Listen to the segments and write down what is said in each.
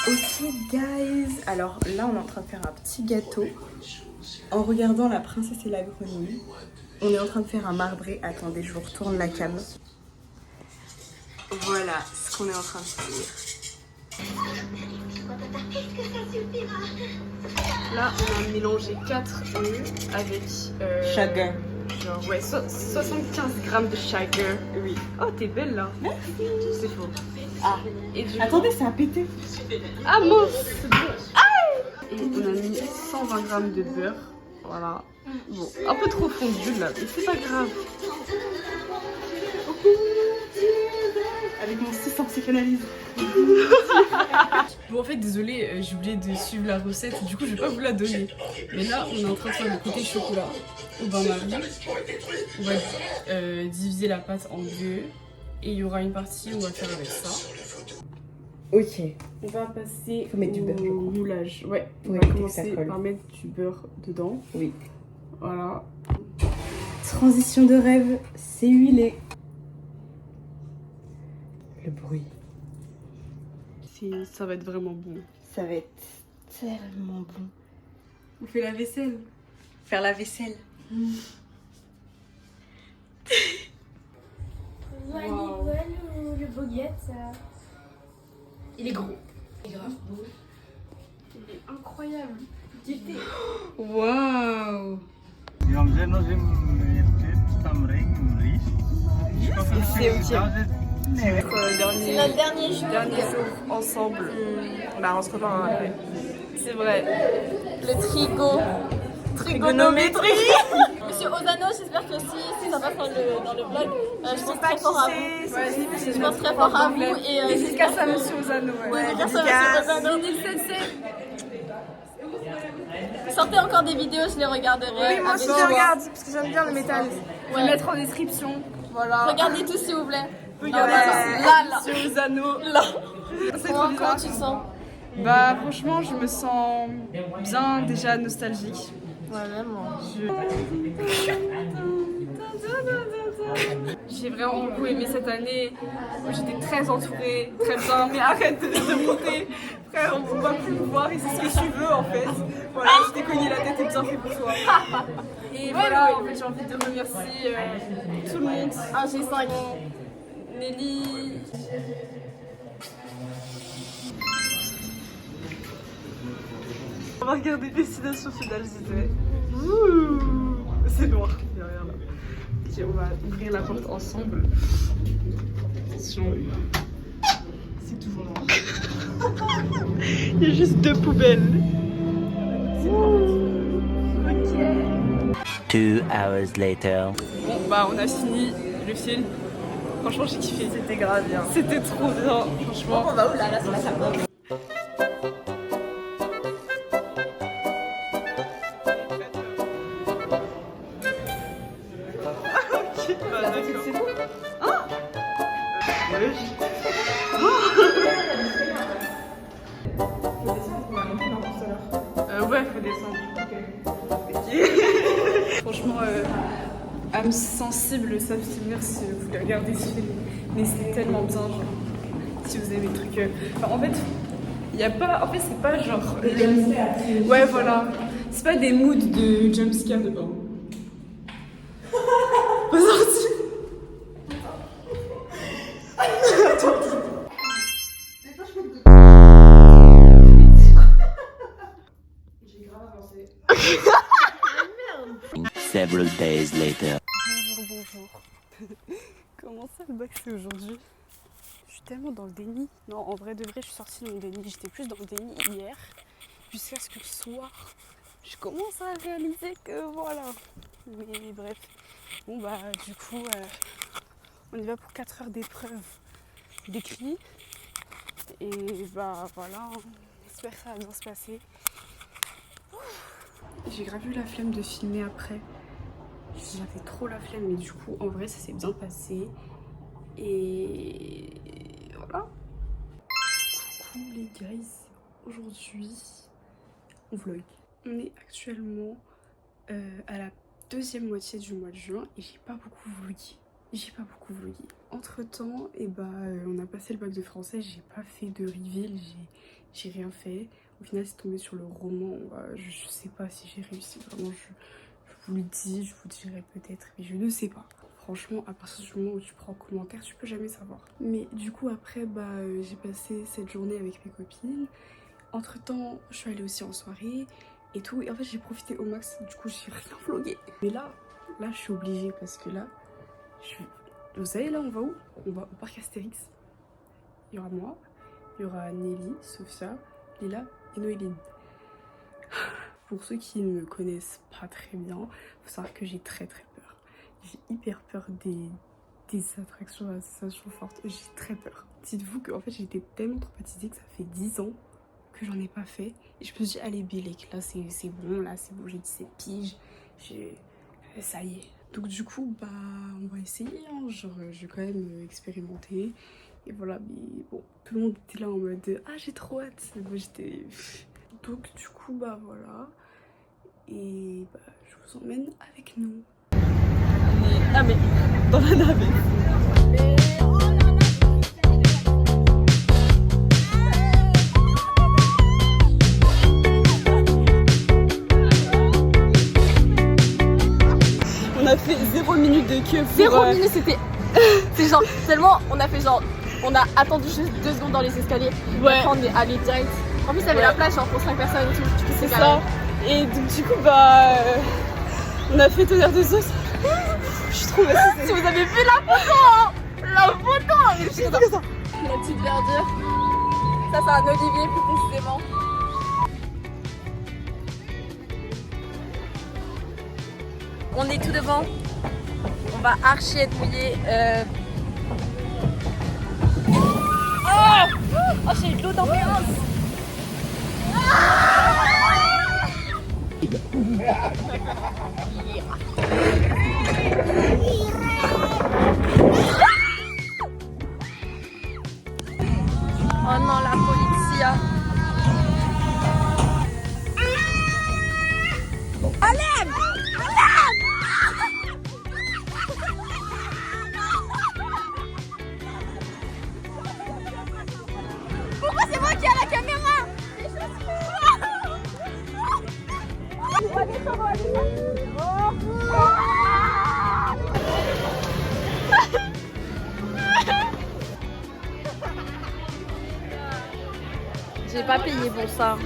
Ok guys, alors là on est en train de faire un petit gâteau en regardant La Princesse et la Grenouille. On est en train de faire un marbré. Attendez, je vous retourne la cam. Voilà ce qu'on est en train de faire. Là on a mélangé 4 œufs avec Sugar. genre ouais 75 grammes de sugar. Oui. Oh t'es belle là. C'est faux. Ah. Et du Attendez, ça a pété. Ah mince, c'est bon. Ah et on a mis 120 grammes de beurre. Voilà. Bon, un peu trop fondu là, mais c'est pas grave. Avec mon 600 psychanalyse. Bon en fait désolé, j'ai oublié de suivre la recette, du coup je vais pas vous la donner. Mais là on est en train de faire le côté chocolat au bain-marie. On va diviser la pâte en deux et il y aura une partie où on va faire avec ça. Ok. On va passer Faut mettre du beurre, je au crois. moulage. Ouais, on Oui, va que ça commencer colle. par mettre du beurre dedans. Oui. Voilà. Transition de rêve, c'est huilé. Le bruit. Ça va être vraiment bon. Ça va être tellement bon. On fait la vaisselle. Faire la vaisselle. Wow. Le baguette, Il est gros. Il est grave beau. Il est incroyable. Waouh. C'est ok. c'est notre dernier jour. Dernier jour ensemble. Bah on se revoit après. C'est vrai. Le trigonométrie. Monsieur Ozano, j'espère que si ça passe dans le vlog, je pense très fort à vous. Je pense très fort à vous et Dédicace à Monsieur Ozano. dédicace à Monsieur Ozano. Sortez encore des vidéos, je les regarderai. Oui, moi aussi je regarde parce que j'aime bien le métal. Je vais Ouais. mettre en description. Voilà. Regardez tous s'il vous plaît. Regardez là. Monsieur Ozano. Là. C'est Comment trop bizarre. tu te sens? Bah franchement je me sens bien déjà nostalgique. Ouais, même moi. J'ai vraiment beaucoup aimé cette année. J'étais très entourée, très bien. Mais arrête de monter. Frère, on ne peut pas plus me voir et c'est ce que tu veux en fait. Voilà, je t'ai cogné la tête et bien fait pour toi. Et voilà, en fait, j'ai envie de remercier tout le monde. Un G5. Nelly. On va regarder Destination Finalité. C'est noir, il n'y a rien là. Ok, on va ouvrir la porte ensemble. Attention. C'est toujours noir. Il y a juste 2 poubelles. Ok. 2 hours later. Bon, bah on a fini le film. Franchement, j'ai kiffé. C'était grave bien. C'était trop bien, franchement. On va où là? Là, c'est la salle. C'est bon. Ouais, faut descendre. Franchement, âme sensible, savent souvenir si vous voulez regarder ce film. Mais c'est tellement bien, genre, si vous aimez le truc. Enfin, en fait, il n'y a pas. En fait, c'est pas genre. Ouais, voilà. C'est pas des moods de jumpscare de bain. Pas sorti. J'ai grave avancé. Several days later. Bonjour. Comment ça le bac c'est aujourd'hui? Je suis tellement dans le déni. Non, en vrai de vrai, je suis sortie de mon déni. J'étais plus dans le déni hier, jusqu'à ce que le soir, je commence à réaliser que voilà. Mais bref. Bon bah du coup, on y va pour 4 heures d'épreuve d'écrit. Et bah voilà, j'espère que ça va bien se passer. J'ai grave eu la flemme de filmer après. J'avais trop la flemme, mais du coup, en vrai, ça s'est bien passé. Et voilà. Coucou les guys. Aujourd'hui, on vlog. On est actuellement à la deuxième moitié du mois de juin et j'ai pas beaucoup vlogué. Entre temps, et bah, on a a passé le bac de français, j'ai pas fait de reveal, j'ai rien fait. Au final c'est tombé sur le roman, je sais pas si j'ai réussi, vraiment je vous le dis, je vous dirai peut-être, mais je ne sais pas. Franchement, à partir du moment où tu prends en commentaire, tu peux jamais savoir. Mais du coup après, j'ai passé cette journée avec mes copines. Entre temps, je suis allée aussi en soirée et tout, et en fait j'ai profité au max, du coup j'ai rien vlogué. Mais là je suis obligée parce que là, vous savez là on va où? On va au parc Astérix. Il y aura moi, il y aura Nelly, Sophia, Lila et Noéline. Pour ceux qui ne me connaissent pas très bien, faut savoir que j'ai très peur. J'ai hyper peur des attractions à sensations fortes. J'ai très peur. Dites-vous qu'en fait j'étais tellement traumatisée que ça fait 10 ans que j'en ai pas fait. Et je me suis dit allez Bélec, là c'est bon, j'ai 17 piges. Ça y est. Donc du coup on va essayer, hein. Genre je vais quand même expérimenter. Et voilà, mais bon, tout le monde était là en mode ah j'ai trop hâte. Moi j'étais... Donc du coup voilà. Et je vous emmène avec nous. Mais dans la navette. On a fait 0 minute de queue pour... 0 minute, c'était... C'est genre, tellement, on a fait genre... On a attendu juste 2 secondes dans les escaliers. Ouais. Après, on est allé direct. En plus, il y avait la place genre pour 5 personnes et tout. Du coup, C'est ça. Et donc du coup on a fait tonnerre de sauce. Je suis trop massée. Si vous avez vu la photo, hein, la photo, et juste comme ça. La petite verdure. Ça, c'est un olivier plus précisément. On est tout devant. On va archi être mouillé. Oh, j'ai eu de l'eau dans mes hanches. Oh non, la polizia. Pourquoi c'est moi qui ai la caméra? J'ai pas payé pour ça.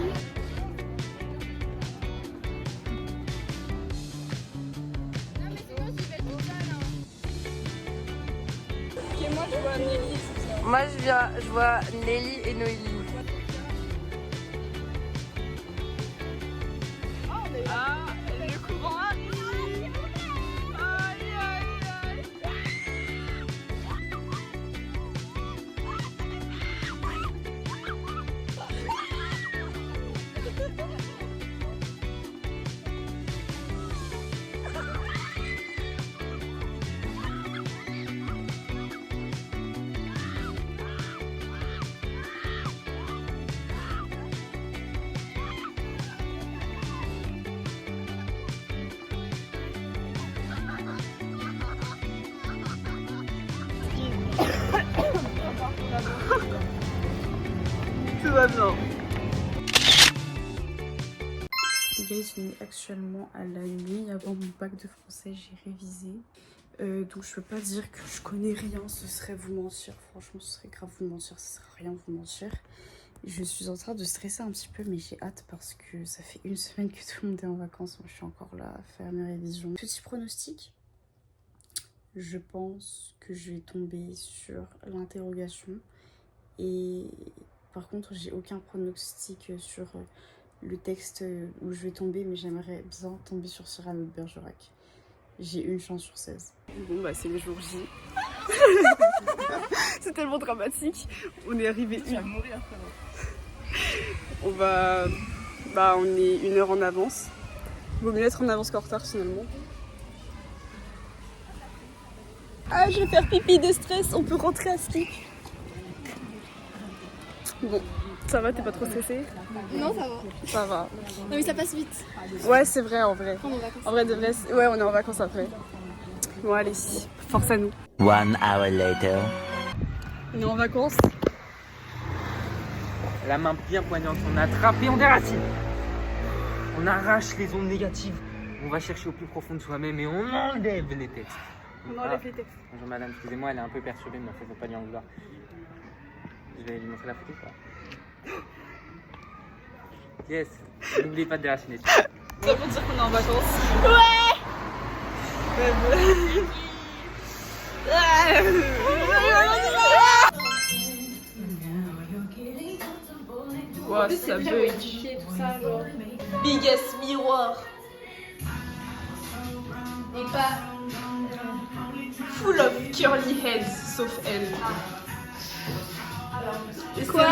Et moi je vois Nelly. Moi je vois Nelly et Noélie. Ah, le courant arrive. Aïe aïe aïe. Tout va bien. Les gars, on est actuellement à la nuit. Avant mon bac de français, j'ai révisé. Donc je peux pas dire que je connais rien, ce serait vous mentir. Franchement, ce serait grave vous mentir, ce serait rien vous mentir. Je suis en train de stresser un petit peu, mais j'ai hâte parce que ça fait 1 semaine que tout le monde est en vacances. Moi, je suis encore là à faire mes révisions. Petit pronostic. Je pense que je vais tomber sur l'interrogation. Et par contre, j'ai aucun pronostic sur le texte où je vais tomber, mais j'aimerais bien tomber sur Cyrano de Bergerac. J'ai 1 chance sur 16. Bon c'est le jour J. C'est tellement dramatique. On est arrivé Tu vas mourir, on va... on est 1 heure en avance. Vaut mieux être en avance qu'en retard finalement. Ah, je vais faire pipi de stress, on peut rentrer à ski. Bon, ça va, t'es pas trop stressée? Non, ça va. Ça va. Non, mais ça passe vite. Ouais, c'est vrai, en vrai. On est en vacances. En vrai, de vrai, ouais, on est en vacances après. Bon, allez, force à nous. 1 hour later. On est en vacances. La main bien poignante, on attrape et on déracine. On arrache les ondes négatives. On va chercher au plus profond de soi-même et on enlève les textes. On enlève les textes. Bonjour madame, excusez-moi, elle est un peu perturbée, mais en fait, faut pas lui en vouloir. Je vais lui montrer la photo, quoi. Yes, n'oubliez pas de déraciner. Ça veut dire qu'on est en vacances. Wow, ça bug. Biggest miroir. Et pas. Full of curly heads, sauf elle. Quoi?